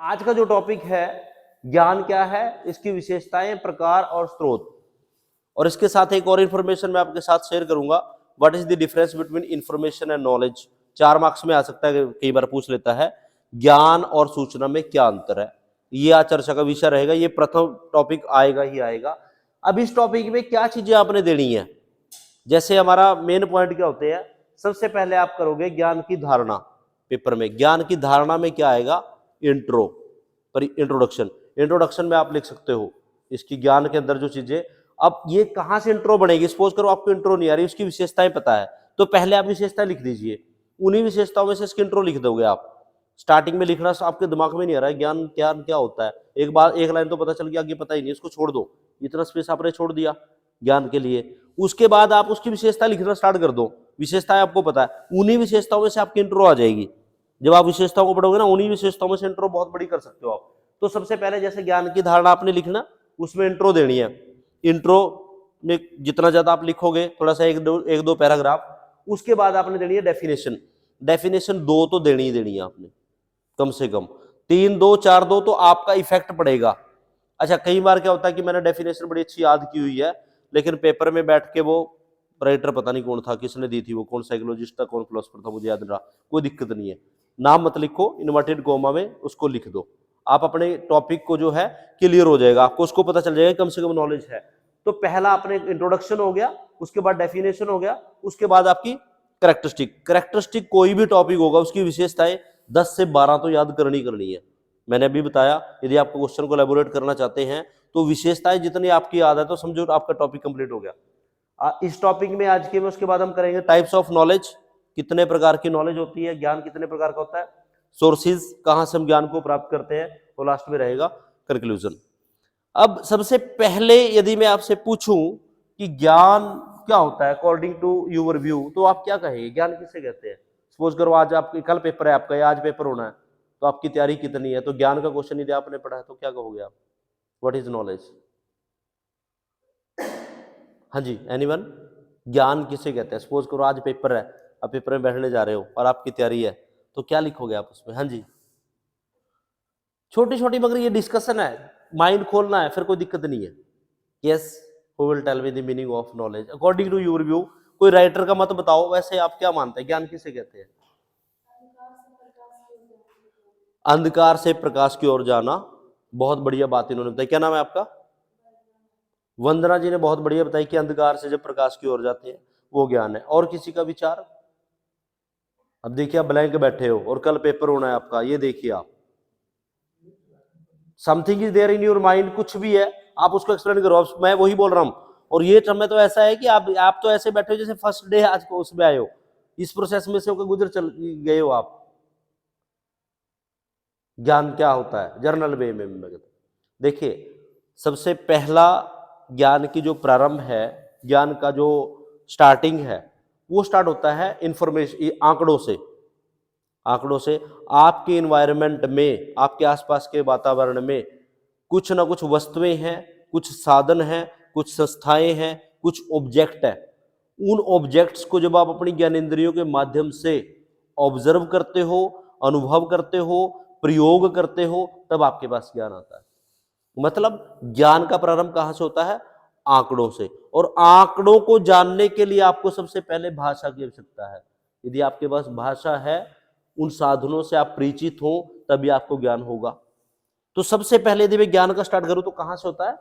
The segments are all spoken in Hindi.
आज का जो टॉपिक है ज्ञान क्या है, इसकी विशेषताएं, प्रकार और स्रोत। और इसके साथ एक और इंफॉर्मेशन मैं आपके साथ शेयर करूंगा। What is the difference between information and knowledge. 4 marks में आ सकता है, कई बार पूछ लेता है ज्ञान और सूचना में क्या अंतर है। ये आज चर्चा का विषय रहेगा, ये प्रथम टॉपिक आएगा ही आएगा। अब इस टॉपिक में क्या चीजें आपने देनी है, जैसे हमारा मेन पॉइंट क्या होते हैं। सबसे पहले आप करोगे ज्ञान की धारणा। पेपर में ज्ञान की धारणा में क्या आएगा, इंट्रो पर इंट्रोडक्शन। इंट्रोडक्शन में आप लिख सकते हो इसकी ज्ञान के अंदर जो चीजें। अब ये कहां से इंट्रो बनेगी, सपोज करो आपको इंट्रो नहीं आ रही, उसकी विशेषताएं पता है, तो पहले आप विशेषताएं लिख दीजिए, उन्हीं विशेषताओं में से इसकी इंट्रो लिख दोगे आप। स्टार्टिंग में लिखना आपके दिमाग में नहीं आ रहा है ज्ञान क्या क्या होता है, एक बार एक लाइन तो पता चल गया, आगे पता ही नहीं, इसको छोड़ दो, इतना स्पेस आपने छोड़ दिया ज्ञान के लिए। उसके बाद आप उसकी विशेषता लिखना स्टार्ट कर दो, विशेषताएं आपको पता है, उन्हीं विशेषताओं में से आपकी इंट्रो आ जाएगी। जब आप विशेषताओं को पढ़ोगे ना, उन्हीं विशेषताओं में से इंट्रो बहुत बड़ी कर सकते हो आप। तो सबसे पहले जैसे ज्ञान की धारणा आपने लिखना, उसमें इंट्रो देनी है। इंट्रो में जितना ज्यादा आप लिखोगे, थोड़ा सा एक दो पैराग्राफ, उसके बाद आपने देनी है डेफिनेशन। डेफिनेशन 2 तो देनी ही देनी है आपने, कम से कम 3 2 4 2, तो आपका इफेक्ट पड़ेगा। अच्छा, कई बार क्या होता है कि मैंने डेफिनेशन बड़ी अच्छी याद की हुई है, लेकिन पेपर में बैठ के वो राइटर पता नहीं कौन था, किसने दी थी, वो कौन साइकोलॉजिस्ट था, कौन फिलोसफर था, मुझे याद नहीं रहा। कोई दिक्कत नहीं है, नाम मत लिखो, इन्वर्टेड कोमा में उसको लिख दो। आप अपने टॉपिक को जो है क्लियर हो जाएगा, आपको उसको पता चल जाएगा, कम से कम नॉलेज है। तो पहला अपने इंट्रोडक्शन हो गया, उसके बाद डेफिनेशन हो गया, उसके बाद आपकी कैरेक्टरिस्टिक। कैरेक्टरिस्टिक कोई भी टॉपिक होगा, उसकी विशेषताएं 10 से 12 तो याद करनी है। मैंने अभी बताया, यदि आपको क्वेश्चन को एलैबोरेट करना चाहते हैं तो विशेषताएं जितनी आपकी याद है, तो समझो आपका टॉपिक कंप्लीट हो गया। इस टॉपिक में आज के में, उसके बाद हम करेंगे टाइप्स ऑफ नॉलेज, कितने प्रकार की नॉलेज होती है, ज्ञान कितने प्रकार का होता है, सोर्सेज कहां से हम ज्ञान को प्राप्त करते हैं, और लास्ट में रहेगा कंक्लूजन। अब सबसे पहले यदि मैं आपसे पूछूं कि ज्ञान क्या होता है अकॉर्डिंग टू यूर व्यू, तो आप क्या कहेंगे, ज्ञान किसे कहते हैं। सपोज करो आज आपके कल पेपर है आपका, या आज पेपर होना है, तो आपकी तैयारी कितनी है, तो ज्ञान का क्वेश्चन यदि आपने पढ़ा है तो क्या कहोगे आप, व्हाट इज नॉलेज। हाँ जी, एनीवन, ज्ञान किसे कहते हैं। सपोज करो आज पेपर है, आप पेपर में बैठने जा रहे हो और आपकी तैयारी है, तो क्या लिखोगे आप उसमें। हाँ जी, छोटी छोटी, मगर ये डिस्कशन है, माइंड खोलना है, फिर कोई दिक्कत नहीं है। Yes, who will tell me the meaning of knowledge according to your view. कोई राइटर का मत बताओ, वैसे आप क्या मानते हैं ज्ञान किसे कहते हैं। अंधकार से प्रकाश की ओर जाना, बहुत बढ़िया बात इन्होंने बताई। क्या नाम है आपका। वंदना जी ने बहुत बढ़िया बताई कि अंधकार से जब प्रकाश की ओर जाते हैं वो ज्ञान है। और किसी का विचार। अब देखिए आप ब्लैंक बैठे हो और कल पेपर होना है आपका, ये देखिए आप, something is there in your mind, कुछ भी है आप उसको एक्सप्लेन करो। मैं वही बोल रहा हूं, और ये समय तो ऐसा है कि आप तो ऐसे बैठे हो जैसे फर्स्ट डे आज को उसमें आए हो, इस प्रोसेस में से होकर गुजर चल गए हो आप। ज्ञान क्या होता है जर्नल वे में देखिए, सबसे पहला ज्ञान की जो प्रारंभ है, ज्ञान का जो स्टार्टिंग है, वो स्टार्ट होता है इंफॉर्मेशन, आंकड़ों से। आंकड़ों से आपके इन्वायरमेंट में, आपके आसपास के वातावरण में कुछ ना कुछ वस्तुएं हैं, कुछ साधन हैं, कुछ संस्थाएं हैं, कुछ ऑब्जेक्ट है। उन ऑब्जेक्ट्स को जब आप अपनी ज्ञानेंद्रियों के माध्यम से ऑब्जर्व करते हो, अनुभव करते हो, प्रयोग करते हो, तब आपके पास ज्ञान आता है। मतलब ज्ञान का प्रारंभ कहां से होता है, आंकड़ों से। और आंकड़ों को जानने के लिए आपको सबसे पहले भाषा की आवश्यकता है। यदि आपके पास भाषा है, उन साधनों से आप परिचित हो, तभी आपको ज्ञान होगा। तो सबसे पहले यदि मैं ज्ञान का स्टार्ट करूं तो कहां से होता है,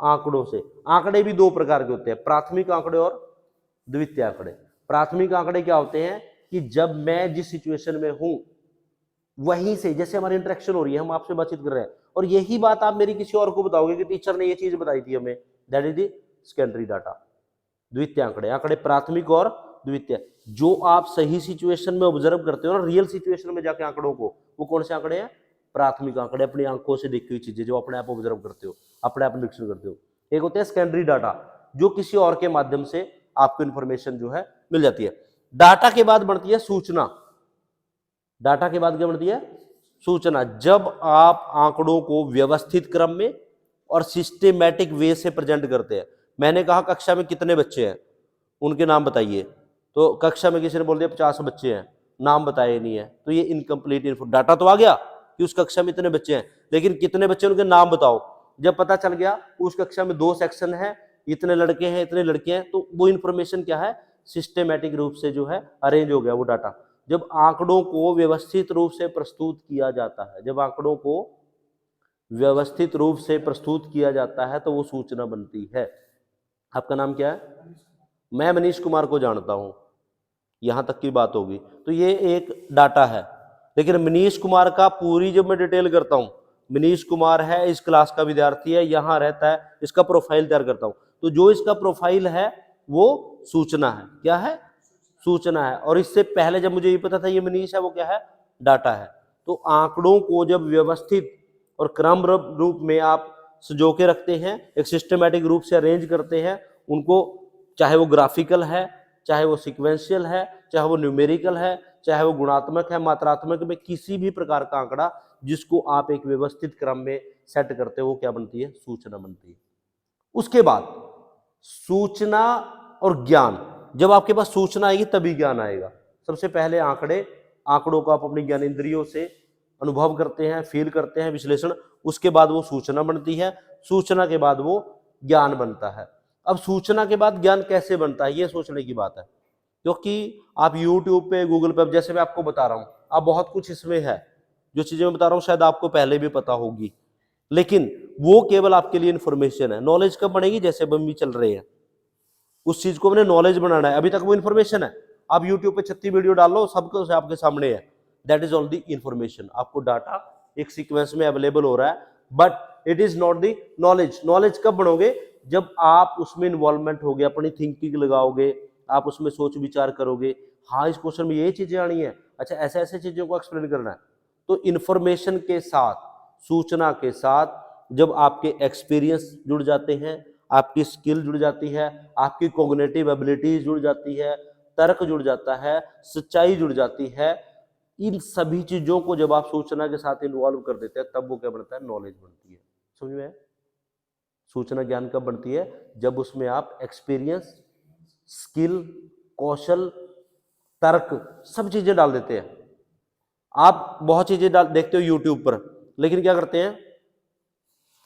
आंकड़ों से। आंकड़े भी 2 प्रकार के होते हैं, प्राथमिक आंकड़े और द्वितीय आंकड़े। प्राथमिक आंकड़े क्या होते हैं कि जब मैं जिस सिचुएशन में हूं वहीं से, जैसे हमारी इंटरेक्शन हो रही है, हम आपसे बातचीत कर रहे हैं, और यही बात आप मेरी किसी और को बताओगे कि टीचर ने ये चीज बताई थी हमें, that is the secondary data, द्वितीय आंकड़े। आंकड़े प्राथमिक और द्वितीय, जो आप सही सिचुएशन में ऑब्जर्व करते हो ना, रियल सिचुएशन में जाके आंकड़ों को, वो कौन से आंकड़े हैं, प्राथमिक आंकड़े, अपनी आंखों से देखी हुई चीजें जो अपने आप ऑब्जर्व करते हो, अपने आप निरीक्षण करते हो। एक होते हैं सेकेंडरी डाटा, जो किसी और के माध्यम से आपको इंफॉर्मेशन जो है मिल जाती है। डाटा के बाद बढ़ती है सूचना। डाटा के बाद क्या बढ़ती है, सूचना। जब आप आंकड़ों को व्यवस्थित क्रम में और सिस्टेमैटिक वे से प्रेजेंट करते हैं। मैंने कहा कक्षा में कितने बच्चे हैं, उनके नाम बताइए, तो कक्षा में किसी ने बोल दिया 50 बच्चे हैं, नाम बताए नहीं है, तो ये इनकम्प्लीट इन्फो। डाटा तो आ गया, कि उस कक्षा में इतने बच्चे हैं, लेकिन कितने बच्चे उनके नाम बताओ। जब पता चल गया उस कक्षा में 2 सेक्शन है, इतने लड़के हैं इतने लड़के हैं, तो वो इंफॉर्मेशन क्या है, सिस्टेमेटिक रूप से जो है अरेंज हो गया वो डाटा। जब आंकड़ों को व्यवस्थित रूप से प्रस्तुत किया जाता है, जब आंकड़ों को व्यवस्थित रूप से प्रस्तुत किया जाता है तो वो सूचना बनती है। आपका नाम क्या है? मैं मनीष कुमार को जानता हूं, यहां तक की बात होगी। तो ये एक डाटा है, लेकिन मनीष कुमार का पूरी जब मैं डिटेल करता हूं, मनीष कुमार है, इस क्लास का विद्यार्थी है, यहां रहता है, इसका प्रोफाइल तैयार करता हूं, तो जो इसका प्रोफाइल है वो सूचना है। क्या है? सूचना है। और इससे पहले जब मुझे ये पता था ये मनीष है, वो क्या है? डाटा है। तो आंकड़ों को जब व्यवस्थित और क्रम रूप में आप सजो के रखते हैं, एक सिस्टमेटिक रूप से अरेंज करते हैं उनको, चाहे वो ग्राफिकल है, चाहे वो सिक्वेंशियल है, चाहे वो न्यूमेरिकल है, चाहे वो गुणात्मक है, मात्रात्मक में, किसी भी प्रकार का आंकड़ा जिसको आप एक व्यवस्थित क्रम में सेट करते हो, वो क्या बनती है? सूचना बनती है। उसके बाद सूचना और ज्ञान, जब आपके पास सूचना आएगी तभी ज्ञान आएगा। सबसे पहले आंकड़ों को आप अपनी ज्ञानेंद्रियों से अनुभव करते हैं, फील करते हैं, विश्लेषण, उसके बाद वो सूचना बनती है, सूचना के बाद वो ज्ञान बनता है। अब सूचना के बाद ज्ञान कैसे बनता है, ये सोचने की बात है, क्योंकि आप YouTube पे, गूगल पे, जैसे मैं आपको बता रहा हूं, आप बहुत कुछ इसमें है, जो चीजें मैं बता रहा हूं शायद आपको पहले भी पता होगी, लेकिन वो केवल आपके लिए इंफॉर्मेशन है। नॉलेज कब बनेगी? जैसे हम भी चल रहे हैं, उस चीज को हमने नॉलेज बनाना है, अभी तक वो इंफॉर्मेशन है। आप YouTube पे 36 वीडियो डाल लो, सब कुछ आपके सामने है, that is all the information. आपको डाटा एक सीक्वेंस में अवेलेबल हो रहा है, but it is not the knowledge. Knowledge कब बनोगे? जब आप उसमें इन्वॉल्वमेंट हो गए, अपनी थिंकिंग लगाओगे, आप उसमें सोच विचार करोगे, हाँ इस क्वेश्चन में ये चीजें आनी है, अच्छा ऐसे ऐसे चीजों को एक्सप्लेन करना है। तो इंफॉर्मेशन के साथ, सूचना के साथ जब आपके एक्सपीरियंस जुड़ जाते हैं, आपकी स्किल जुड़ जाती है, आपकी कॉग्निटिव एबिलिटीज जुड़ जाती है, तर्क जुड़ जाता है, सच्चाई जुड़ जाती है, इन सभी चीजों को जब आप सूचना के साथ इन्वॉल्व कर देते हैं, तब वो क्या बनता है? नॉलेज बनती है। समझ में? सूचना ज्ञान कब बनती है? जब उसमें आप एक्सपीरियंस, स्किल, कौशल, तर्क, सब चीजें डाल देते हैं। आप बहुत चीजें देखते हो यूट्यूब पर, लेकिन क्या करते हैं?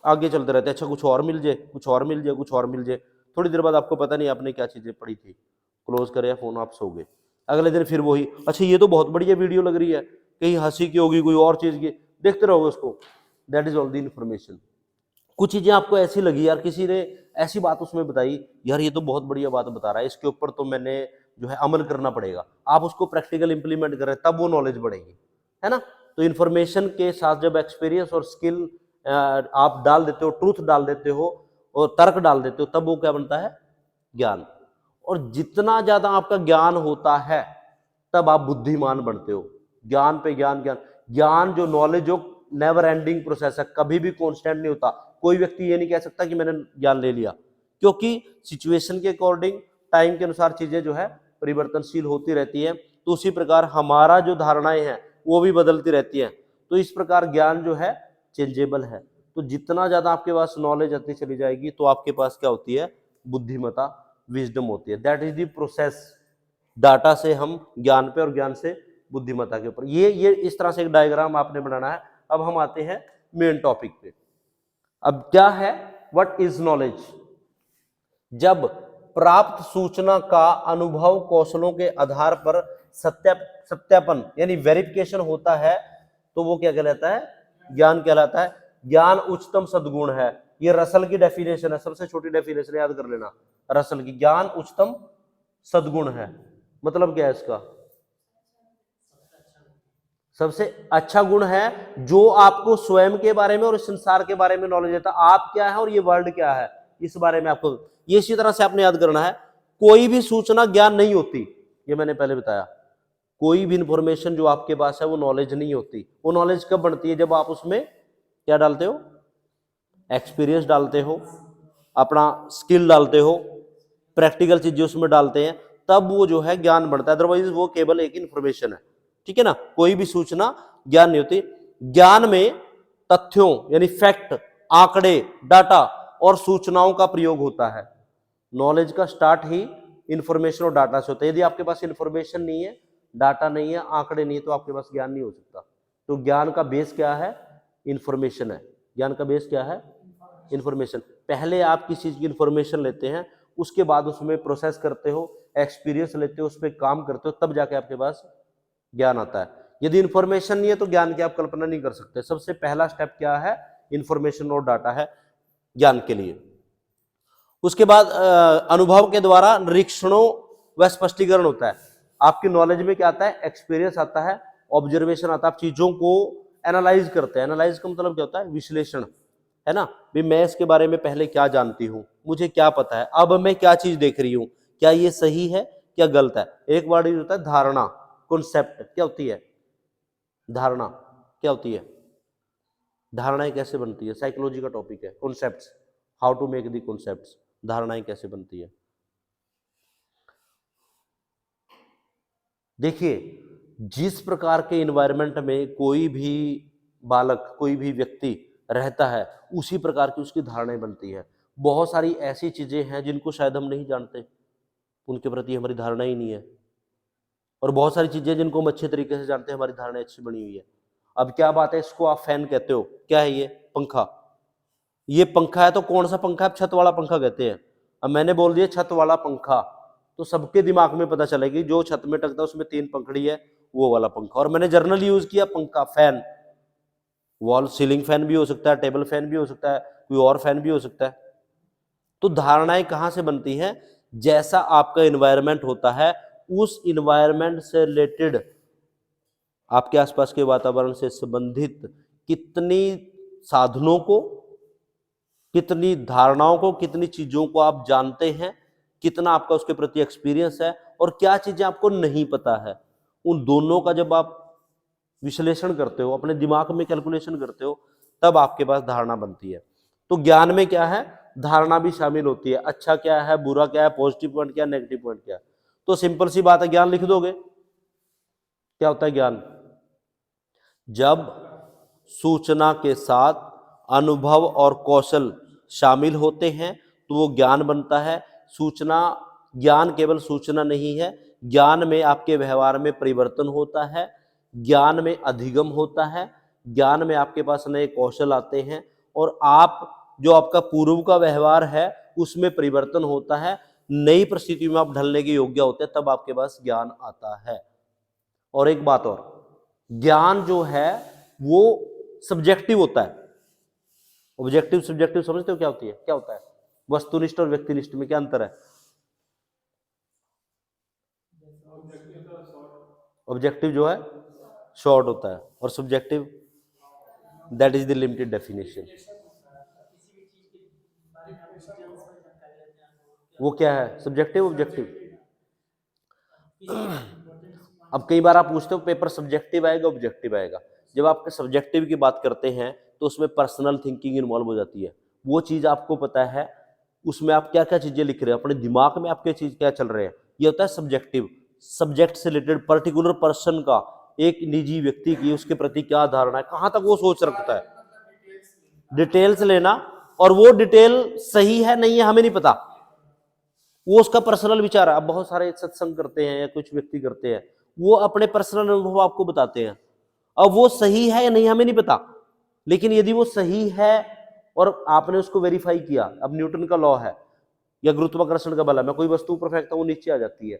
आगे चलते रहते हैं, अच्छा कुछ और मिल जाए, कुछ और मिल जाए, कुछ और मिल जाए, थोड़ी देर बाद आपको पता नहीं आपने क्या चीजें पढ़ी थी, क्लोज करे फोन, आप सो गए। अगले दिन फिर वही, अच्छा ये तो बहुत बढ़िया वीडियो लग रही है, कहीं हंसी की होगी, कोई और चीज की, देखते रहोगे उसको। That is all the information. कुछ चीजें आपको ऐसी लगी, यार किसी ने ऐसी बात उसमें बताई, यार ये तो बहुत बढ़िया बात बता रहा है, इसके ऊपर तो मैंने जो है अमल करना पड़ेगा, आप उसको प्रैक्टिकल इंप्लीमेंट करें, तब वो नॉलेज बढ़ेगी, है ना। तो इंफॉर्मेशन के साथ जब एक्सपीरियंस और स्किल आप डाल देते हो, ट्रूथ डाल देते हो और तर्क डाल देते हो, तब वो क्या बनता है? ज्ञान। और जितना ज्यादा आपका ज्ञान होता है तब आप बुद्धिमान बनते हो। ज्ञान पे ज्ञान, ज्ञान ज्ञान जो नॉलेज, जो नेवर एंडिंग प्रोसेस है, कभी भी कांस्टेंट नहीं होता। कोई व्यक्ति ये नहीं कह सकता कि मैंने ज्ञान ले लिया, क्योंकि सिचुएशन के अकॉर्डिंग, टाइम के अनुसार चीजें जो है परिवर्तनशील होती रहती है। तो उसी प्रकार हमारा जो धारणाएं हैं वो भी बदलती रहती है। तो इस प्रकार ज्ञान जो है चेंजेबल है। तो जितना ज्यादा आपके पास नॉलेज आती चली जाएगी, तो आपके पास क्या होती है? बुद्धिमता, विजडम होती है। That is the process. Data से हम ज्ञान पे और ज्ञान से बुद्धिमत्ता के ऊपर। ये इस तरह से एक डायग्राम आपने बनाना है। अब हम आते हैं मेन टॉपिक पे। अब क्या है? What is knowledge? जब प्राप्त सूचना का अनुभव कौशलों के आधार पर सत्यापन यानी वेरिफिकेशन होता है, तो वो क्या कहलाता है? ज्ञान कहलाता है। ज्ञान उच्चतम सद्गुण है। ये रसल की डेफिनेशन है, सबसे छोटी डेफिनेशन याद कर लेना रसल की। ज्ञान उच्चतम सद्गुण है, मतलब क्या है इसका? सबसे अच्छा गुण है जो आपको स्वयं के बारे में और इस संसार के बारे में नॉलेज देता है। आप क्या है और ये वर्ल्ड क्या है, इस बारे में आपको ये इसी तरह से आपने याद करना है। कोई भी सूचना ज्ञान नहीं होती, ये मैंने पहले बताया। कोई भी इंफॉर्मेशन जो आपके पास है वो नॉलेज नहीं होती। वो नॉलेज कब बनती है? जब आप उसमें क्या डालते हो? एक्सपीरियंस डालते हो, अपना स्किल डालते हो, प्रैक्टिकल चीजें उसमें डालते हैं, तब वो जो है ज्ञान बढ़ता है। अदरवाइज वो केवल एक इंफॉर्मेशन है, ठीक है ना। कोई भी सूचना ज्ञान नहीं होती। ज्ञान में तथ्यों यानी फैक्ट, आंकड़े, डाटा और सूचनाओं का प्रयोग होता है। नॉलेज का स्टार्ट ही इंफॉर्मेशन और डाटा से होता है। यदि आपके पास इंफॉर्मेशन नहीं है, डाटा नहीं है, आंकड़े नहीं है, तो आपके पास ज्ञान नहीं हो सकता। तो ज्ञान का बेस क्या है? इंफॉर्मेशन है। ज्ञान का बेस क्या है? इंफॉर्मेशन। पहले आप किसी चीज की इंफॉर्मेशन लेते हैं, उसके बाद उसमें प्रोसेस करते हो, एक्सपीरियंस लेते हो, उस पर काम करते हो, तब जाके आपके पास ज्ञान आता है। यदि इंफॉर्मेशन नहीं है तो ज्ञान की आप कल्पना नहीं कर सकते। सबसे पहला स्टेप क्या है? इंफॉर्मेशन और डाटा है ज्ञान के लिए। उसके बाद अनुभव के द्वारा निरीक्षणों व स्पष्टीकरण होता है। आपकी नॉलेज में क्या आता है? एक्सपीरियंस आता है, ऑब्जर्वेशन आता है। आप चीजों को एनालाइज करते हैं। एनालाइज का मतलब क्या होता है? विश्लेषण, है ना। भी मैं इसके बारे में पहले क्या जानती हूँ, मुझे क्या पता है, अब मैं क्या चीज देख रही हूँ, क्या ये सही है, क्या गलत है। एक वर्ड यूज होता है धारणा, कॉन्सेप्ट। क्या होती है धारणा? क्या होती है धारणाएं? कैसे बनती है? साइकोलॉजी का टॉपिक है concepts, how to make the concepts. धारणाएं कैसे बनती है? देखिए, जिस प्रकार के इन्वायरमेंट में कोई भी बालक, कोई भी व्यक्ति रहता है, उसी प्रकार की उसकी धारणाएं बनती है। बहुत सारी ऐसी चीजें हैं जिनको शायद हम नहीं जानते, उनके प्रति हमारी धारणा ही नहीं है। और बहुत सारी चीजें जिनको हम अच्छे तरीके से जानते हैं, हमारी धारणा अच्छी बनी हुई है। अब क्या बात है, इसको आप फैन कहते हो, क्या है ये? पंखा। ये पंखा है तो कौन सा पंखा है? छत वाला पंखा कहते हैं। अब मैंने बोल दिया छत वाला पंखा, तो सबके दिमाग में पता चलेगी जो छत में टकता है उसमें 3 पंखड़ी है, वो वाला पंखा। और मैंने जर्नली यूज किया पंखा, फैन। वॉल सीलिंग फैन भी हो सकता है, टेबल फैन भी हो सकता है, कोई और फैन भी हो सकता है। तो धारणाएं कहां से बनती हैं? जैसा आपका इन्वायरमेंट होता है, उस इन्वायरमेंट से रिलेटेड, आपके आसपास के वातावरण से संबंधित कितनी साधनों को, कितनी धारणाओं को, कितनी चीजों को आप जानते हैं, कितना आपका उसके प्रति एक्सपीरियंस है, और क्या चीजें आपको नहीं पता है, उन दोनों का जब आप विश्लेषण करते हो, अपने दिमाग में कैलकुलेशन करते हो, तब आपके पास धारणा बनती है। तो ज्ञान में क्या है? धारणा भी शामिल होती है। अच्छा क्या है, बुरा क्या है, पॉजिटिव पॉइंट क्या है, नेगेटिव पॉइंट क्या है। तो सिंपल सी बात है, ज्ञान लिख दोगे। क्या होता है ज्ञान? जब सूचना के साथ अनुभव और कौशल शामिल होते हैं तो वो ज्ञान बनता है। सूचना, ज्ञान केवल सूचना नहीं है, ज्ञान में आपके व्यवहार में परिवर्तन होता है, ज्ञान में अधिगम होता है, ज्ञान में आपके पास नए कौशल आते हैं, और आप जो आपका पूर्व का व्यवहार है उसमें परिवर्तन होता है, नई परिस्थिति में आप ढलने के योग्य होते हैं, तब आपके पास ज्ञान आता है। और एक बात और, ज्ञान जो है वो सब्जेक्टिव होता है। ऑब्जेक्टिव सब्जेक्टिव समझते हो क्या होती है? क्या होता है? वस्तुनिष्ठ और व्यक्तिनिष्ठ में क्या अंतर है? ऑब्जेक्टिव जो है शॉर्ट होता है, और subjective that is the limited definition. वो क्या है? Subjective, objective. अब कई बार आप पूछते हो पेपर सब्जेक्टिव आएगा ऑब्जेक्टिव आएगा। जब आप सब्जेक्टिव की बात करते हैं तो उसमें पर्सनल थिंकिंग इन्वॉल्व हो जाती है। वो चीज आपको पता है, उसमें आप क्या क्या चीजें लिख रहे हैं, अपने दिमाग में आपके चीज क्या चल रहे हैं, ये होता है सब्जेक्टिव। सब्जेक्ट से रिलेटेड पर्टिकुलर पर्सन का, एक निजी व्यक्ति की उसके प्रति क्या धारणा है, कहां तक वो सोच रखता है, डिटेल्स लेना। और वो डिटेल सही है नहीं है हमें नहीं पता, वो उसका पर्सनल विचार है। अब बहुत सारे सत्संग करते हैं या कुछ व्यक्ति करते हैं, वो अपने पर्सनल अनुभव आपको बताते हैं। अब वो सही है या नहीं हमें नहीं पता, लेकिन यदि वो सही है और आपने उसको वेरीफाई किया, अब न्यूटन का लॉ है या गुरुत्वाकर्षण का बल है, मैं कोई वस्तु ऊपर फेंकता हूं वो नीचे आ जाती है,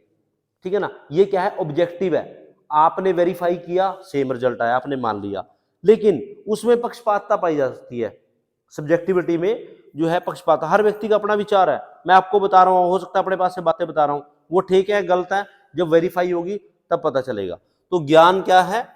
ठीक है ना। ये क्या है? ऑब्जेक्टिव है। आपने वेरीफाई किया, सेम रिजल्ट आया, आपने मान लिया, लेकिन उसमें पक्षपातता पाई जा सकती है। सब्जेक्टिविटी में जो है पक्षपात, हर व्यक्ति का अपना विचार है। मैं आपको बता रहा हूं, हो सकता है अपने पास से बातें बता रहा हूं, वो ठीक है गलत है, जब वेरीफाई होगी तब पता चलेगा। तो ज्ञान क्या है?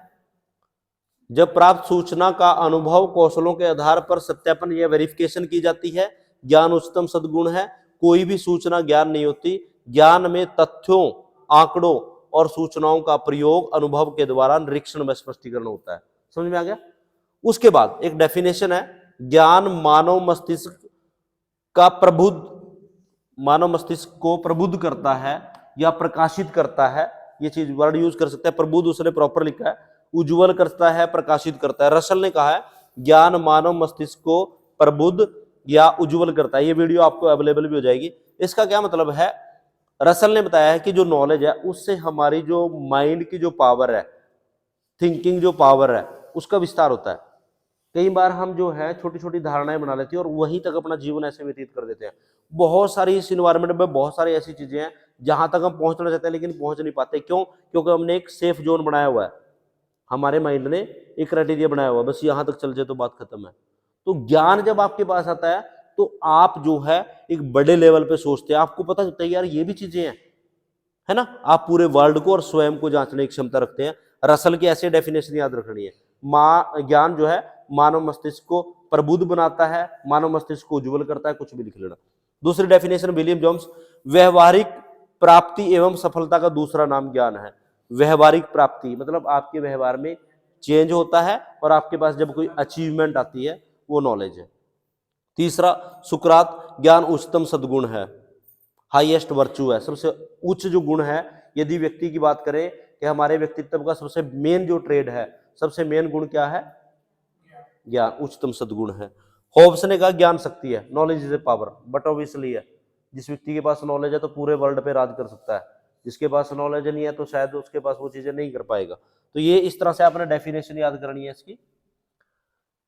जब प्राप्त सूचना का अनुभव कौशलों के आधार पर सत्यापन या वेरिफिकेशन की जाती है। ज्ञान उच्चतम सद्गुण है। कोई भी सूचना ज्ञान नहीं होती। ज्ञान में तथ्यों, आंकड़ों और सूचनाओं का प्रयोग अनुभव के द्वारा निरीक्षण में स्पष्टीकरण होता है। समझ में आ गया? उसके बाद एक डेफिनेशन है, ज्ञान मानव मस्तिष्क का प्रबुद्ध, मानव मस्तिष्क को प्रबुद्ध करता है या प्रकाशित करता है। ये चीज वर्ड यूज कर सकते हैं, प्रबुद्ध उसने प्रॉपर लिखा है, उज्जवल करता है, प्रकाशित करता है। रसल ने कहा है ज्ञान मानव मस्तिष्क को प्रबुद्ध या उज्जवल करता है। ये वीडियो आपको अवेलेबल भी हो जाएगी। इसका क्या मतलब है? रसल ने बताया है कि जो नॉलेज है उससे हमारी जो माइंड की जो पावर है, थिंकिंग जो पावर है, उसका विस्तार होता है। कई बार हम जो है छोटी छोटी धारणाएं बना लेते हैं और वहीं तक अपना जीवन ऐसे व्यतीत कर देते हैं। बहुत सारी इस इन्वायरमेंट में बहुत सारी ऐसी चीजें हैं जहां तक हम पहुंचना चाहते हैं लेकिन पहुंच नहीं पाते। क्यों? क्योंकि हमने एक सेफ जोन बनाया हुआ है, हमारे माइंड ने एक क्राइटेरिया बनाया हुआ है, बस यहाँ तक चल जाए तो बात खत्म है। तो ज्ञान जब आपके पास आता है तो आप जो है एक बड़े लेवल पे सोचते हैं, आपको पता चलता है यार ये भी चीजें हैं, है ना। आप पूरे वर्ल्ड को और स्वयं को जांचने की क्षमता रखते हैं। रसल की ऐसे डेफिनेशन याद रखनी है। ज्ञान जो है मानव मस्तिष्क को प्रबुद्ध बनाता है, मानव मस्तिष्क को उज्जवल करता है, कुछ भी लिख लेना। दूसरी डेफिनेशन विलियम जेम्स, व्यवहारिक प्राप्ति एवं सफलता का दूसरा नाम ज्ञान है। व्यवहारिक प्राप्ति मतलब आपके व्यवहार में चेंज होता है और आपके पास जब कोई अचीवमेंट आती है वो नॉलेज है। तीसरा सुकरात, ज्ञान उच्चतम सद्गुण है, हाईएस्ट वर्चू है, सबसे उच्च जो गुण है। यदि व्यक्ति की बात करें कि हमारे व्यक्तित्व का सबसे मेन जो ट्रेड है, सबसे मेन गुण क्या है? ज्ञान उच्चतम सद्गुण है। होब्स ने कहा ज्ञान शक्ति है, knowledge is a power, but obviously है जिस व्यक्ति के पास नॉलेज है तो पूरे वर्ल्ड पे राज कर सकता है, जिसके पास नॉलेज नहीं है तो शायद उसके पास वो चीजें नहीं कर पाएगा। तो ये इस तरह से आपने डेफिनेशन याद करनी है इसकी।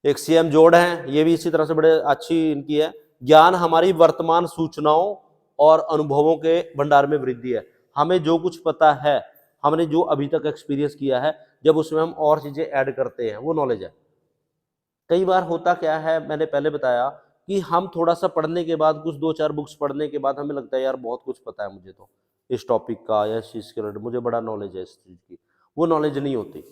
एक सीएम जोड़ है, ये भी इसी तरह से बड़े अच्छी इनकी है। ज्ञान हमारी वर्तमान सूचनाओं और अनुभवों के भंडार में वृद्धि है। हमें जो कुछ पता है, हमने जो अभी तक एक्सपीरियंस किया है, जब उसमें हम और चीजें ऐड करते हैं वो नॉलेज है। कई बार होता क्या है, मैंने पहले बताया कि हम थोड़ा सा पढ़ने के बाद, कुछ 2-4 बुक्स पढ़ने के बाद हमें लगता है यार बहुत कुछ पता है मुझे तो इस टॉपिक का या इस चीज के रिलेटेड, मुझे बड़ा नॉलेज है इस चीज की। वो नॉलेज नहीं होती।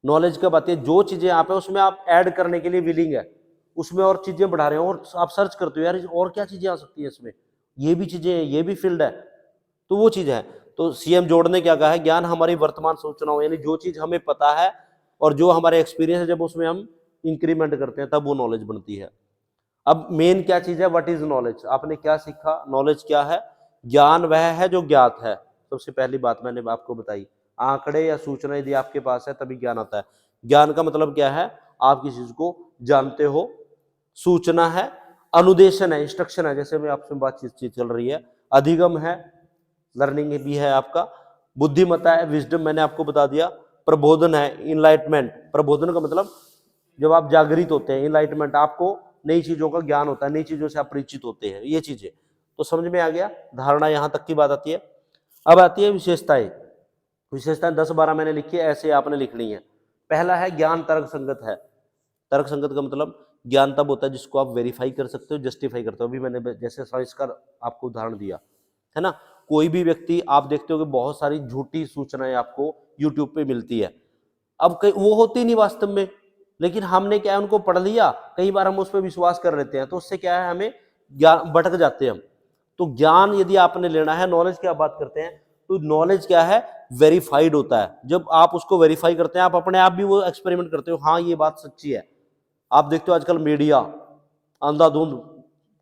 नॉलेज कब आती है? जो चीजें आप है उसमें आप ऐड करने के लिए विलिंग है, उसमें और चीजें बढ़ा रहे हो और आप सर्च करते हो यार और क्या चीजें आ सकती है इसमें, ये भी चीजें हैं, ये भी फील्ड है, तो वो चीज है। तो सीएम जोड़ ने क्या कहा है? ज्ञान हमारी वर्तमान सूचनाओं, यानी जो चीज हमें पता है और जो हमारे एक्सपीरियंस है, जब उसमें हम इंक्रीमेंट करते हैं तब वो नॉलेज बनती है। अब मेन क्या चीज है? What is knowledge? आपने क्या सीखा? नॉलेज क्या है? ज्ञान वह है जो ज्ञात है। सबसे पहली बात मैंने आपको बताई, आंकड़े या सूचना यदि आपके पास है तभी ज्ञान आता है। ज्ञान का मतलब क्या है? आप किसी चीज को जानते हो। सूचना है, अनुदेशन है, इंस्ट्रक्शन है, जैसे मैं आपसे बातचीत चल रही है। अधिगम है, लर्निंग भी है आपका। बुद्धिमत्ता है, विजडम, मैंने आपको बता दिया। प्रबोधन है, इनलाइटमेंट। प्रबोधन का मतलब जब आप जागृत होते हैं, इनलाइटमेंट आपको नई चीजों का ज्ञान होता है, नई चीजों से आप परिचित होते हैं, ये चीजें तो समझ में आ गया। धारणा यहां तक की बात आती है। अब आती है विशेषताएं। विशेषताएं 10-12 मैंने लिखी है, ऐसे आपने लिखनी है। पहला है ज्ञान तर्क संगत है। तर्क संगत का मतलब ज्ञान तब होता है जिसको आप वेरीफाई कर सकते हो, जस्टिफाई करते हो। अभी मैंने जैसे साइंस का आपको उदाहरण दिया है ना। कोई भी व्यक्ति, आप देखते हो कि बहुत सारी झूठी सूचनाएं आपको यूट्यूब पे मिलती है, अब वो होती नहीं वास्तव में, लेकिन हमने क्या है उनको पढ़ लिया, कई बार हम उस पर विश्वास कर लेते हैं, तो उससे क्या है हमें ज्ञान भटक जाते हैं हम। तो ज्ञान यदि आपने लेना है, नॉलेज की आप बात करते हैं, तो नॉलेज क्या है? वेरीफाइड होता है। जब आप उसको वेरीफाई करते हैं, आप अपने आप भी वो एक्सपेरिमेंट करते हो, हाँ ये बात सच्ची है। आप देखते हो आजकल मीडिया अंधाधुंध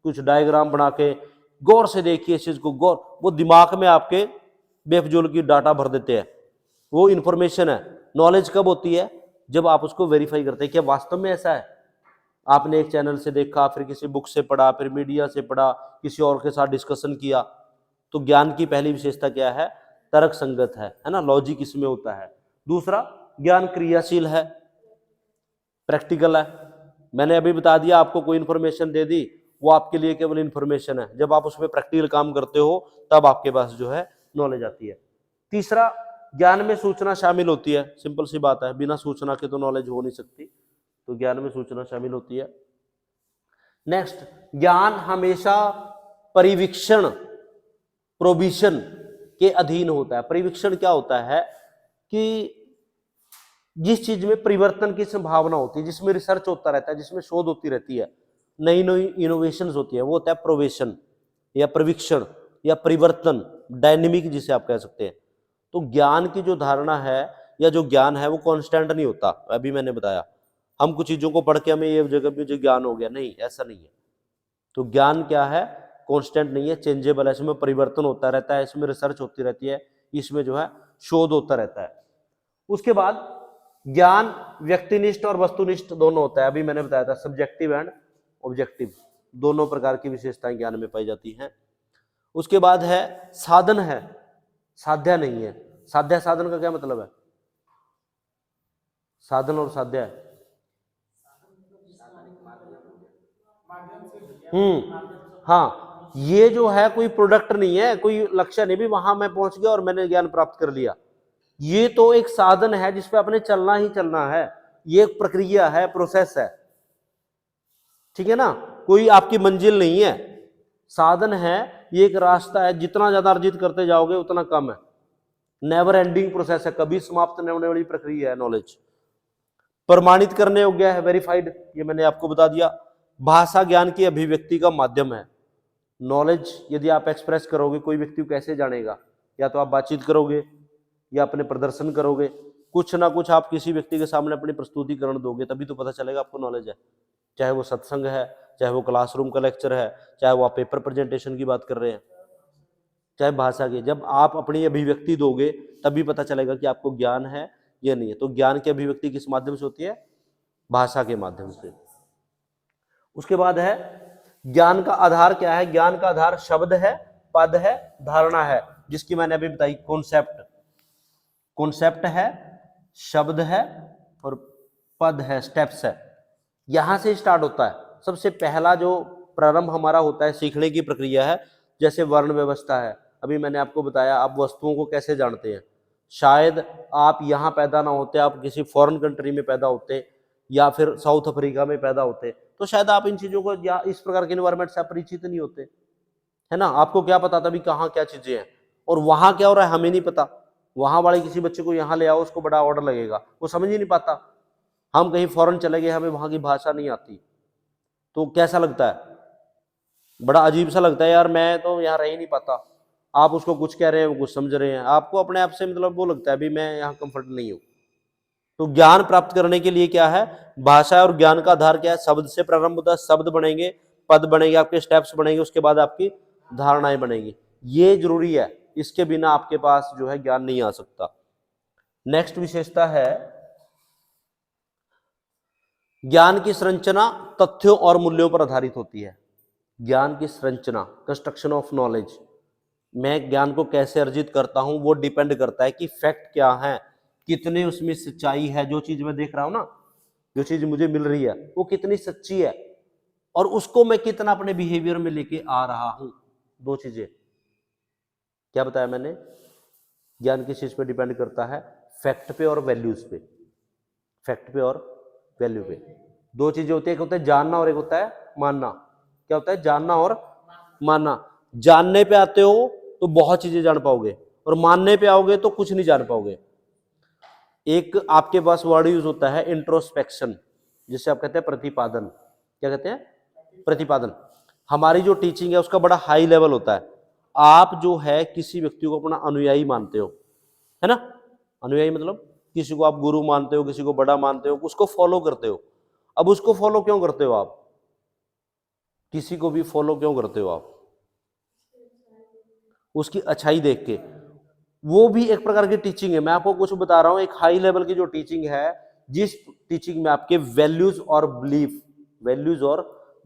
कुछ डायग्राम बना के, गौर से देखिए इस चीज को, गौर, वो दिमाग में आपके बेफजूल की डाटा भर देते हैं, वो इंफॉर्मेशन है। नॉलेज कब होती है? जब आप उसको वेरीफाई करते हैं, क्या वास्तव में ऐसा है। आपने एक चैनल से देखा, फिर किसी बुक से पढ़ा, फिर मीडिया से पढ़ा, किसी और के साथ डिस्कशन किया। तो ज्ञान की पहली विशेषता क्या है? तर्क संगत है ना, लॉजिक इसमें होता है। दूसरा, ज्ञान क्रियाशील है, प्रैक्टिकल है। मैंने अभी बता दिया, आपको कोई इंफॉर्मेशन दे दी, वो आपके लिए केवल इंफॉर्मेशन है। जब आप उसमें प्रैक्टिकल काम करते हो तब आपके पास जो है नॉलेज आती है। तीसरा, ज्ञान में सूचना शामिल होती है। सिंपल सी बात है, बिना सूचना के तो नॉलेज हो नहीं सकती, तो ज्ञान में सूचना शामिल होती है। नेक्स्ट, ज्ञान हमेशा परिवीक्षण, प्रोविजन के अधीन होता है। परिवीक्षण क्या होता है? कि जिस चीज में परिवर्तन की संभावना होती है, जिसमें रिसर्च होता रहता है, जिसमें शोध होती रहती है, नई नई इनोवेशन होती है, वो होता है प्रोवेशन या प्रविक्षण या परिवर्तन, डायनेमिक जिसे आप कह सकते हैं। तो ज्ञान की जो धारणा है या जो ज्ञान है वो कांस्टेंट नहीं होता। अभी मैंने बताया, हम कुछ चीजों को पढ़ के हमें ये जगह भी जो ज्ञान हो गया, नहीं, ऐसा नहीं है। तो ज्ञान क्या है? कांस्टेंट नहीं है, चेंजेबल है, इसमें परिवर्तन होता रहता है, इसमें रिसर्च होती रहती है, इसमें जो है शोध होता रहता है। उसके बाद ज्ञान व्यक्तिनिष्ठ और वस्तुनिष्ठ दोनों होता है। अभी मैंने बताया था सब्जेक्टिव एंड ऑब्जेक्टिव, दोनों प्रकार की विशेषताएं ज्ञान में पाई जाती हैं। उसके बाद है साधन है, साध्य नहीं है। साध्य साधन का क्या मतलब है? साधन और साध्य है। हाँ, ये जो है कोई प्रोडक्ट नहीं है, कोई लक्ष्य नहीं भी वहां मैं पहुंच गया और मैंने ज्ञान प्राप्त कर लिया। ये तो एक साधन है जिसपे अपने चलना ही चलना है। ये एक प्रक्रिया है, प्रोसेस है, ठीक है ना। कोई आपकी मंजिल नहीं है, साधन है, ये एक रास्ता है। जितना ज्यादा अर्जित करते जाओगे उतना कम है। नेवर एंडिंग प्रोसेस है, कभी समाप्त नहीं होने वाली प्रक्रिया है नॉलेज। प्रमाणित करने योग्य है, वेरीफाइड, ये मैंने आपको बता दिया। भाषा ज्ञान की अभिव्यक्ति का माध्यम है। नॉलेज यदि आप एक्सप्रेस करोगे, कोई व्यक्ति को कैसे जानेगा? या तो आप बातचीत करोगे या अपने प्रदर्शन करोगे, कुछ ना कुछ आप किसी व्यक्ति के सामने अपनी प्रस्तुतिकरण दोगे, तभी तो पता चलेगा आपको नॉलेज है। चाहे वो सत्संग है, चाहे वो क्लासरूम का लेक्चर है, चाहे वो आप पेपर प्रेजेंटेशन की बात कर रहे हैं, चाहे भाषा की। जब आप अपनी अभिव्यक्ति दोगे तभी पता चलेगा कि आपको ज्ञान है या नहीं है। तो ज्ञान की अभिव्यक्ति किस माध्यम से होती है? भाषा के माध्यम से। उसके बाद है ज्ञान का आधार क्या है? ज्ञान का आधार शब्द है, पद है, धारणा है, जिसकी मैंने अभी बताई कॉन्सेप्ट। कॉन्सेप्ट है, शब्द है और पद है, स्टेप्स है। यहां से स्टार्ट होता है। सबसे पहला जो प्रारंभ हमारा होता है सीखने की प्रक्रिया है, जैसे वर्ण व्यवस्था है। अभी मैंने आपको बताया आप वस्तुओं को कैसे जानते हैं। शायद आप यहां पैदा ना होते, आप किसी फॉरेन कंट्री में पैदा होते या फिर साउथ अफ्रीका में पैदा होते, तो शायद आप इन चीजों को या इस प्रकार के एनवायरनमेंट से परिचित नहीं होते, है ना। आपको क्या पता था भी कहाँ क्या चीजें हैं और वहां क्या हो रहा है हमें नहीं पता। वहां वाले किसी बच्चे को यहाँ ले आओ, उसको बड़ा ऑर्डर लगेगा, वो समझ ही नहीं पाता। हम कहीं फॉरेन चले गए, हमें वहां की भाषा नहीं आती, तो कैसा लगता है? बड़ा अजीब सा लगता है, यार मैं तो यहाँ रह ही नहीं पाता। आप उसको कुछ कह रहे हैं, वो कुछ समझ रहे हैं, आपको अपने आप से मतलब वो लगता है भी मैं यहाँ कंफर्ट नहीं हूँ। तो ज्ञान प्राप्त करने के लिए क्या है? भाषा। और ज्ञान का आधार क्या है? शब्द से प्रारंभ होता है। शब्द बनेंगे, पद बनेंगे, आपके स्टेप्स बनेंगे, उसके बाद आपकी धारणाएं बनेंगी। ये जरूरी है, इसके बिना आपके पास जो है ज्ञान नहीं आ सकता। नेक्स्ट विशेषता है ज्ञान की संरचना तथ्यों और मूल्यों पर आधारित होती है। ज्ञान की संरचना, कंस्ट्रक्शन ऑफ नॉलेज, मैं ज्ञान को कैसे अर्जित करता हूं, वो डिपेंड करता है कि फैक्ट क्या है, कितने उसमें सच्चाई है। जो चीज मैं देख रहा हूं ना, जो चीज मुझे मिल रही है, वो कितनी सच्ची है और उसको मैं कितना अपने बिहेवियर में लेके आ रहा हूं। दो चीजें। क्या बताया मैंने? ज्ञान किस चीज पे डिपेंड करता है? फैक्ट पे और वैल्यूज पे। फैक्ट पे और वैल्यू पे दो चीजें होती है, एक होता है जानना और एक होता है मानना। क्या होता है? जानना और मानना। जानने पे आते हो तो बहुत चीजें जान पाओगे और मानने पे आओगे तो कुछ नहीं जान पाओगे। एक आपके पास वर्ड यूज होता है इंट्रोस्पेक्शन, जिसे आप कहते हैं प्रतिपादन। क्या कहते हैं? प्रतिपादन। हमारी जो टीचिंग है उसका बड़ा हाई लेवल होता है। आप जो है किसी व्यक्ति को अपना अनुयायी मानते हो, है ना। अनुयायी मतलब किसी को आप गुरु मानते हो, किसी को बड़ा मानते हो, उसको फॉलो करते हो। अब उसको फॉलो क्यों करते हो आप? किसी को भी फॉलो क्यों करते हो आप? उसकी अच्छाई देख के। वो भी एक प्रकार की टीचिंग है। मैं आपको कुछ बता रहा हूं, एक हाई लेवल की जो टीचिंग है, जिस टीचिंग में आपके वैल्यूज और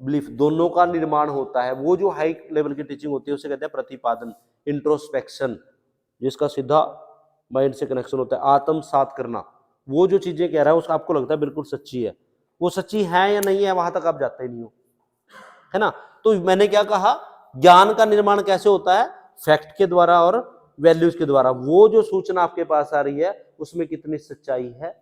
बिलीफ दोनों का निर्माण होता है, वो जो हाई लेवल की टीचिंग होती है उसे कहते हैं प्रतिपादन, इंट्रोस्पेक्शन, जिसका सीधा माइंड से कनेक्शन होता है। आत्म सात करना, वो जो चीजें कह रहा है उसका आपको लगता है बिल्कुल सच्ची है, वो सच्ची है या नहीं है वहां तक आप जाते ही नहीं हो, है ना। तो मैंने क्या कहा? ज्ञान का निर्माण कैसे होता है? फैक्ट के द्वारा और वैल्यूज के द्वारा। वो जो सूचना आपके पास आ रही है उसमें कितनी सच्चाई है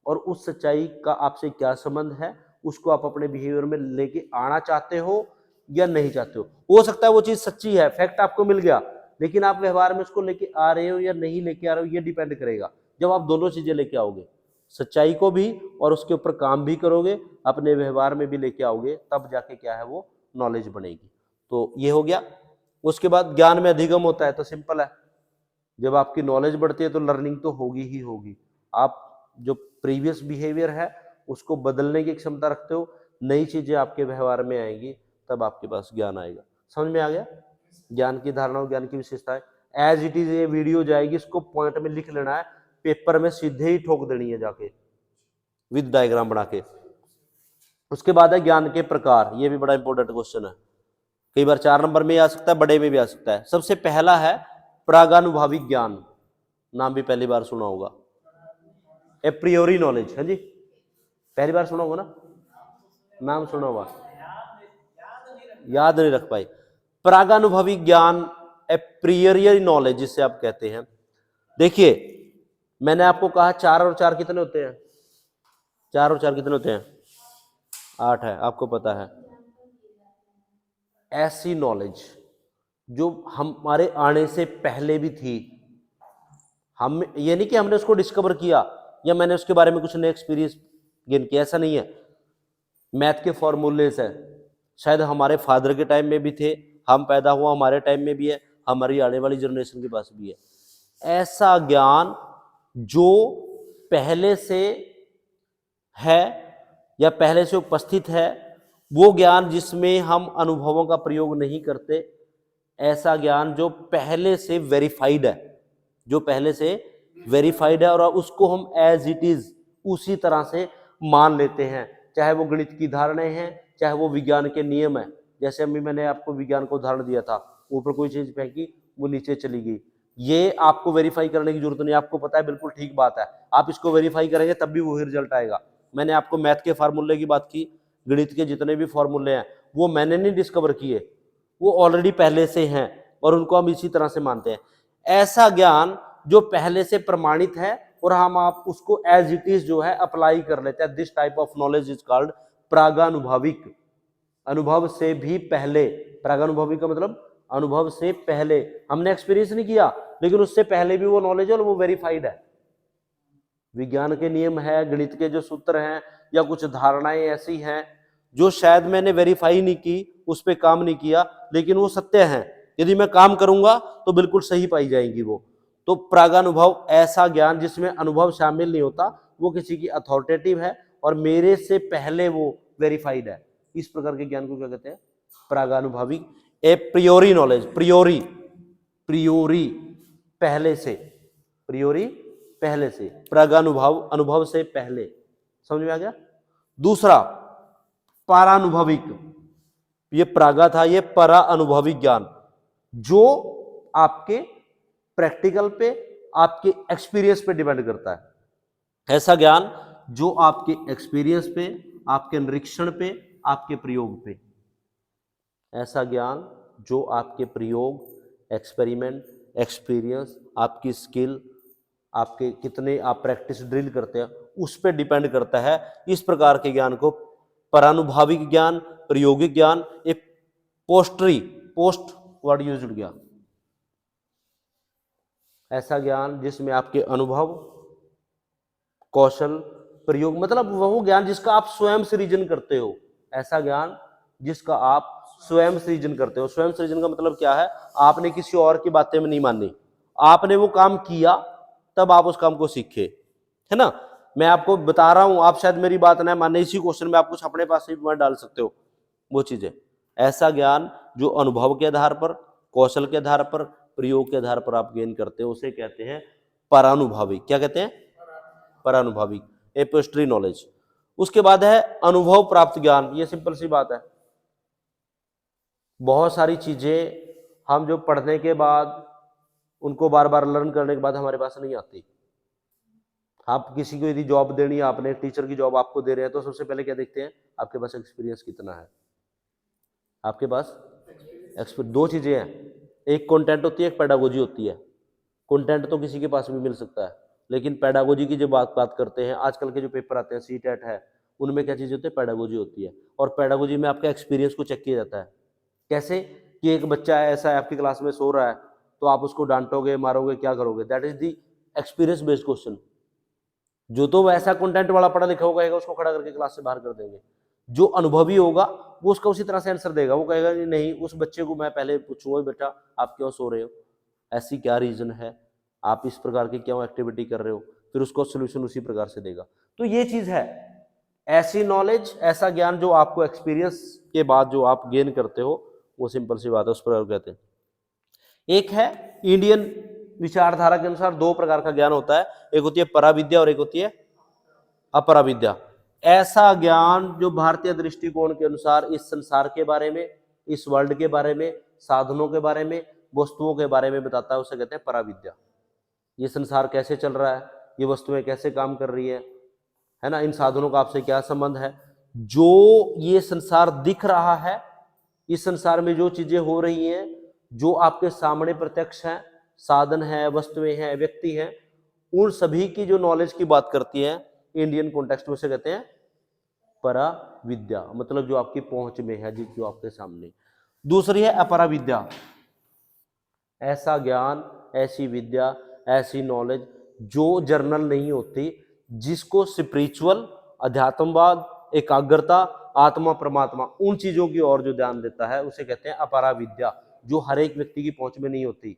और उस सच्चाई का आपसे क्या संबंध है, उसको आप अपने बिहेवियर में लेके आना चाहते हो या नहीं चाहते हो सकता है वो चीज सच्ची है, फैक्ट आपको मिल गया, लेकिन आप व्यवहार में उसको लेके आ रहे हो या नहीं लेके आ रहे हो, ये डिपेंड करेगा। जब आप दोनों चीजें लेके आओगे, सच्चाई को भी और उसके ऊपर काम भी करोगे, अपने व्यवहार में भी लेके आओगे, तब जाके क्या है वो नॉलेज बनेगी। तो ये हो गया। उसके बाद ज्ञान में अधिगम होता है, तो सिंपल है, जब आपकी नॉलेज बढ़ती है तो लर्निंग तो होगी ही होगी। आप जो प्रीवियस बिहेवियर है उसको बदलने की क्षमता रखते हो, नई चीजें आपके व्यवहार में आएंगी, तब आपके पास ज्ञान आएगा। समझ में आ गया? ज्ञान की धारणा और ज्ञान की विशेषताएं एज इट इज ये वीडियो जाएगी, इसको पॉइंट में लिख लेना है, पेपर में सीधे ही ठोक देनी है जाके विद डायग्राम बना के। उसके बाद है ज्ञान के प्रकार। ये भी बड़ा इंपॉर्टेंट क्वेश्चन है, कई बार 4 नंबर में आ सकता है, बड़े में भी आ सकता है। सबसे पहला है प्रागानुभविक ज्ञान, नाम भी पहली बार सुना होगा। ए प्रियोरी नॉलेज। हाँ जी, पहली बार सुना होगा ना, नाम सुना होगा, याद नहीं रख पाए। प्रागानुभवी ज्ञान, ए प्रियोरी नॉलेज जिसे आप कहते हैं। देखिए मैंने आपको कहा 4 और 4 कितने होते हैं, 4 और 4 कितने होते हैं, 8 है, आपको पता है। ऐसी नॉलेज जो हमारे आने से पहले भी थी, हम ये नहीं कि हमने उसको डिस्कवर किया या मैंने उसके बारे में कुछ नया एक्सपीरियंस गेन किया, ऐसा नहीं है। मैथ के फॉर्मूलेस है, शायद हमारे फादर के टाइम में भी थे, हम पैदा हुआ हमारे टाइम में भी है, हमारी आने वाली जनरेशन के पास भी है। ऐसा ज्ञान जो पहले से है या पहले से उपस्थित है, वो ज्ञान जिसमें हम अनुभवों का प्रयोग नहीं करते, ऐसा ज्ञान जो पहले से वेरीफाइड है, जो पहले से वेरीफाइड है और उसको हम एज इट इज उसी तरह से मान लेते हैं, चाहे वो गणित की धारणाएं हैं, चाहे वो विज्ञान के नियम है। जैसे अभी मैंने आपको विज्ञान को उदाहरण दिया था, ऊपर कोई चीज फेंकी वो नीचे चली गई, ये आपको वेरीफाई करने की जरूरत नहीं, आपको पता है बिल्कुल ठीक बात है, आप इसको वेरीफाई करेंगे तब भी वही रिजल्ट आएगा। मैंने आपको मैथ के फार्मूले की बात की, गणित के जितने भी फॉर्मूले हैं वो मैंने नहीं डिस्कवर किए, वो ऑलरेडी पहले से हैं और उनको हम इसी तरह से मानते हैं। ऐसा ज्ञान जो पहले से प्रमाणित है और हम आप उसको एज इट इज जो है अप्लाई कर लेते हैं, this type of knowledge is called प्रागानुभविक। अनुभव से भी पहले, प्रागानुभविक का मतलब अनुभव से पहले, हमने एक्सपीरियंस नहीं किया लेकिन उससे पहले भी वो नॉलेज है और वो वेरीफाइड है। विज्ञान के नियम है, गणित के जो सूत्र हैं या कुछ धारणाएं ऐसी हैं जो शायद मैंने वेरीफाई नहीं की, उस पर काम नहीं किया, लेकिन वो सत्य हैं, यदि मैं काम करूंगा तो बिल्कुल सही पाई जाएंगी वो। तो प्रागानुभव ऐसा ज्ञान जिसमें अनुभव शामिल नहीं होता, वो किसी की अथॉरिटेटिव है और मेरे से पहले वो वेरीफाइड है, इस प्रकार के ज्ञान को क्या कहते हैं, प्रागानुभविक। ए प्रियोरी नॉलेज, प्रियोरी, प्रियोरी पहले से, प्रियोरी पहले से, प्रागानुभव अनुभव से पहले, समझ में आ गया। दूसरा परानुभविक, ये प्रागा था, ये परा अनुभविक ज्ञान जो आपके प्रैक्टिकल पे, आपके एक्सपीरियंस पे डिपेंड करता है। ऐसा ज्ञान जो आपके एक्सपीरियंस पे, आपके निरीक्षण पे, आपके प्रयोग पे, ऐसा ज्ञान जो आपके प्रयोग, एक्सपेरिमेंट, एक्सपीरियंस, आपकी स्किल, आपके कितने आप प्रैक्टिस ड्रिल करते हैं उस पर डिपेंड करता है। इस प्रकार के ज्ञान को परानुभविक ज्ञान, प्रायोगिक ज्ञान, एक पोस्ट वर्ड यूज गया, ऐसा ज्ञान जिसमें आपके अनुभव, कौशल, प्रयोग, मतलब वह ज्ञान जिसका आप स्वयं सृजन करते हो, ऐसा ज्ञान जिसका आप स्वयं सृजन करते हो। स्वयं सृजन का मतलब क्या है, आपने किसी और की बातें में नहीं मानी, आपने वो काम किया तब आप उस काम को सीखे, है ना। मैं आपको बता रहा हूं, आप शायद मेरी बात ना माने, इसी क्वेश्चन में आप कुछ अपने पास से भी डाल सकते हो वो चीजें। ऐसा ज्ञान जो अनुभव के आधार पर, कौशल के आधार पर, प्रयोग के आधार पर आप गेन करते हो, उसे कहते हैं परानुभविक। क्या कहते हैं, परानुभविक, एपोस्टरी नॉलेज। उसके बाद है अनुभव प्राप्त ज्ञान, ये सिंपल सी बात है। बहुत सारी चीजें हम जो पढ़ने के बाद, उनको बार बार लर्न करने के बाद हमारे पास नहीं आती। आप किसी को यदि जॉब देनी है, आपने टीचर की जॉब आपको दे रहे हैं, तो सबसे पहले क्या देखते हैं, आपके पास एक्सपीरियंस कितना है, आपके पास एक्सपीरियंस। दो चीजें हैं, एक कंटेंट होती है, एक पेडागोजी होती है। कंटेंट तो किसी के पास भी मिल सकता है, लेकिन पेडागोजी की जो बात करते हैं, आजकल के जो पेपर आते हैं, सीटेट है, उनमें क्या चीज होती है, पेडागोजी होती है। और पेडागोजी में आपका एक्सपीरियंस को चेक किया जाता है। कैसे कि एक बच्चा ऐसा है आपकी क्लास में सो रहा है, तो आप उसको डांटोगे, मारोगे, क्या करोगे, that is the experience based question. जो तो वैसा कंटेंट वाला पढ़ा लिखा होगा उसको खड़ा करके क्लास से बाहर कर देंगे, जो अनुभवी होगा वो उसका उसी तरह से आंसर देगा। वो कहेगा नहीं, उस बच्चे को मैं पहले पूछूंगा, बेटा आप क्यों सो रहे हो, ऐसी क्या रीजन है, आप इस प्रकार की क्यों एक्टिविटी कर रहे हो, फिर उसको सोल्यूशन उसी प्रकार से देगा। तो ये चीज है, ऐसी नॉलेज, ऐसा ज्ञान जो आपको एक्सपीरियंस के बाद जो आप गेन करते हो, वो सिंपल सी बात है, उस प्रकार कहते हैं। एक है इंडियन विचारधारा के अनुसार दो प्रकार का ज्ञान होता है, एक होती है पराविद्या और एक होती है अपराविद्या। ऐसा ज्ञान जो भारतीय दृष्टिकोण के अनुसार इस संसार के बारे में, इस वर्ल्ड के बारे में, साधनों के बारे में, वस्तुओं के बारे में बताता है, उसे कहते हैं पराविद्या। ये संसार कैसे चल रहा है, ये वस्तुएं कैसे काम कर रही है ना, इन साधनों का आपसे क्या संबंध है। जो ये संसार दिख रहा है, इस संसार में जो चीजें हो रही हैं, जो आपके सामने प्रत्यक्ष है, साधन है, वस्तुएं हैं, व्यक्ति हैं, उन सभी की जो नॉलेज की बात करती है इंडियन कॉन्टेक्स्ट में से कहते हैं परा विद्या, मतलब जो आपकी पहुंच में है, जो आपके सामने। दूसरी है अपरा विद्या, ऐसा ज्ञान, ऐसी विद्या, ऐसी नॉलेज जो जर्नल नहीं होती, जिसको स्पिरिचुअल, अध्यात्मवाद, एकाग्रता, आत्मा परमात्मा, उन चीजों की ओर जो ध्यान देता है उसे कहते हैं अपरा विद्या, जो हर एक व्यक्ति की पहुंच में नहीं होती,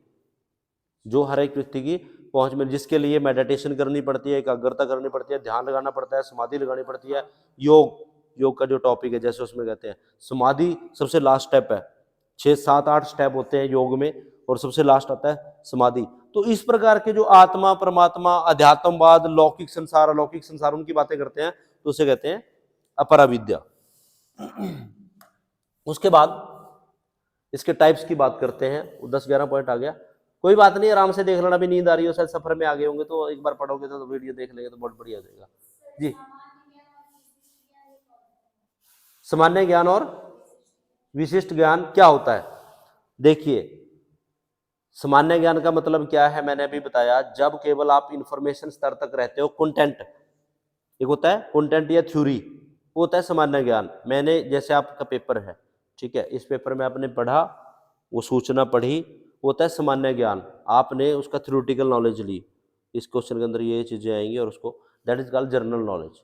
जो हर एक व्यक्ति की पहुंच में, जिसके लिए मेडिटेशन करनी पड़ती है, एकाग्रता करनी पड़ती है, ध्यान लगाना पड़ता है, समाधि लगानी पड़ती है। योग का जो टॉपिक है, जैसे उसमें कहते हैं समाधि सबसे लास्ट स्टेप है, 6, 7, 8 स्टेप होते हैं योग में, और सबसे लास्ट आता है समाधि। तो इस प्रकार के जो आत्मा परमात्मा, अध्यात्मवाद, लौकिक संसार, अलौकिक संसार, उनकी बातें करते हैं तो उसे कहते हैं अपरा विद्या। उसके बाद इसके टाइप्स की बात करते हैं। 10-11 पॉइंट आ गया, कोई बात नहीं, आराम से देख लेना। भी नींद आ रही हो, शायद सफर में आ गए होंगे, तो एक बार पढ़ोगे तो वीडियो देख लेंगे तो बहुत बढ़िया हो जाएगा जी। सामान्य ज्ञान और विशिष्ट ज्ञान क्या होता है? देखिए, सामान्य ज्ञान का मतलब क्या है, मैंने अभी बताया, जब केवल आप इंफॉर्मेशन स्तर तक रहते हो, कंटेंट, एक होता है कंटेंट या थ्योरी, वो होता है सामान्य ज्ञान। मैंने, जैसे आपका पेपर है, ठीक है, इस पेपर में आपने पढ़ा, वो सूचना पढ़ी, वो होता है सामान्य ज्ञान। आपने उसका थ्योरेटिकल नॉलेज ली, इस क्वेश्चन के अंदर ये चीजें आएंगी, और उसको that is called general knowledge.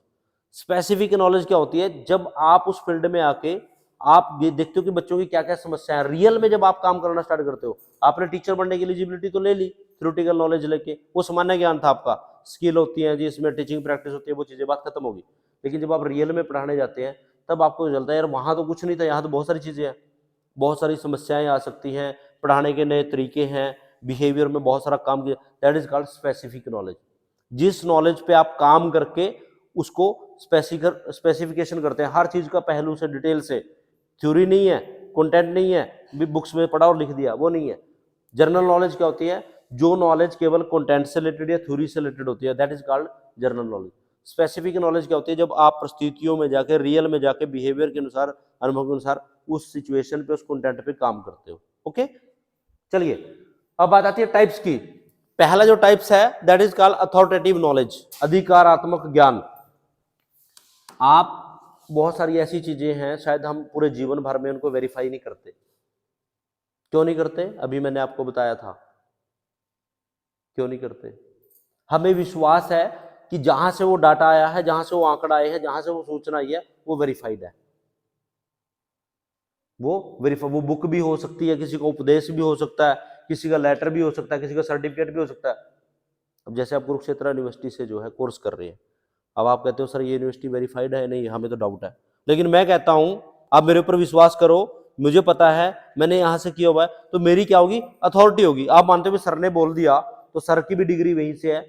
Specific knowledge क्या होती है? जब आप उस फील्ड में आके आप ये देखते हो कि बच्चों की क्या क्या समस्या है, रियल में जब आप काम करना स्टार्ट करते हो, आपने टीचर बनने की एलिजिबिलिटी तो ले ली थ्योरेटिकल नॉलेज लेके, वो सामान्य ज्ञान था आपका, स्किल होती है जिसमें टीचिंग प्रैक्टिस होती है, वो चीजें बात खत्म होगी। लेकिन जब आप रियल में पढ़ाने जाते हैं, तब आपको चलता है यार वहां तो कुछ नहीं था, यहाँ तो बहुत सारी चीजें हैं, बहुत सारी समस्याएं आ सकती हैं, पढ़ाने के नए तरीके हैं, बिहेवियर में बहुत सारा काम किया, that is called specific knowledge. जिस नॉलेज पे आप काम करके उसको स्पेसिफिकेशन करते हैं, हर चीज का पहलू से, डिटेल से, थ्योरी नहीं है, कंटेंट नहीं है बुक्स में पढ़ा और लिख दिया, वो नहीं है। जनरल नॉलेज क्या होती है? जो नॉलेज केवल कंटेंट से रिलेटेड या थ्योरी से रिलेटेड होती है, that is called general knowledge. Specific knowledge क्या होती है? जब आप परिस्थितियों में जाके, रियल में जाके, बिहेवियर के अनुसार, अनुभव के अनुसार उस सिचुएशन पे, उस कंटेंट पे काम करते हो। ओके, चलिए अब बात आती है टाइप्स की। पहला जो टाइप्स है that is called authoritative knowledge, अधिकारात्मक ज्ञान। आप बहुत सारी ऐसी चीजें हैं, शायद हम पूरे जीवन भर में उनको वेरीफाई नहीं करते। क्यों नहीं करते? अभी मैंने आपको बताया था क्यों नहीं करते। हमें विश्वास है कि जहां से वो डाटा आया है, जहां से वो आंकड़ा आया है, जहां से वो सूचना आई है, वो वेरीफाइड है। वो बुक भी हो सकती है, किसी का उपदेश भी हो सकता है, किसी का लेटर भी हो सकता है, किसी का सर्टिफिकेट भी हो सकता है। अब जैसे आप कुरुक्षेत्र यूनिवर्सिटी से जो है कोर्स कर रहे हैं, अब आप कहते हो सर ये यूनिवर्सिटी वेरीफाइड है, नहीं हमें तो डाउट है, लेकिन मैं कहता हूं आप मेरे ऊपर विश्वास करो, मुझे पता है, मैंने यहां से किया हुआ है, तो मेरी क्या होगी? अथॉरिटी होगी। आप मानते हो सर ने बोल दिया, तो सर की भी डिग्री वहीं से है,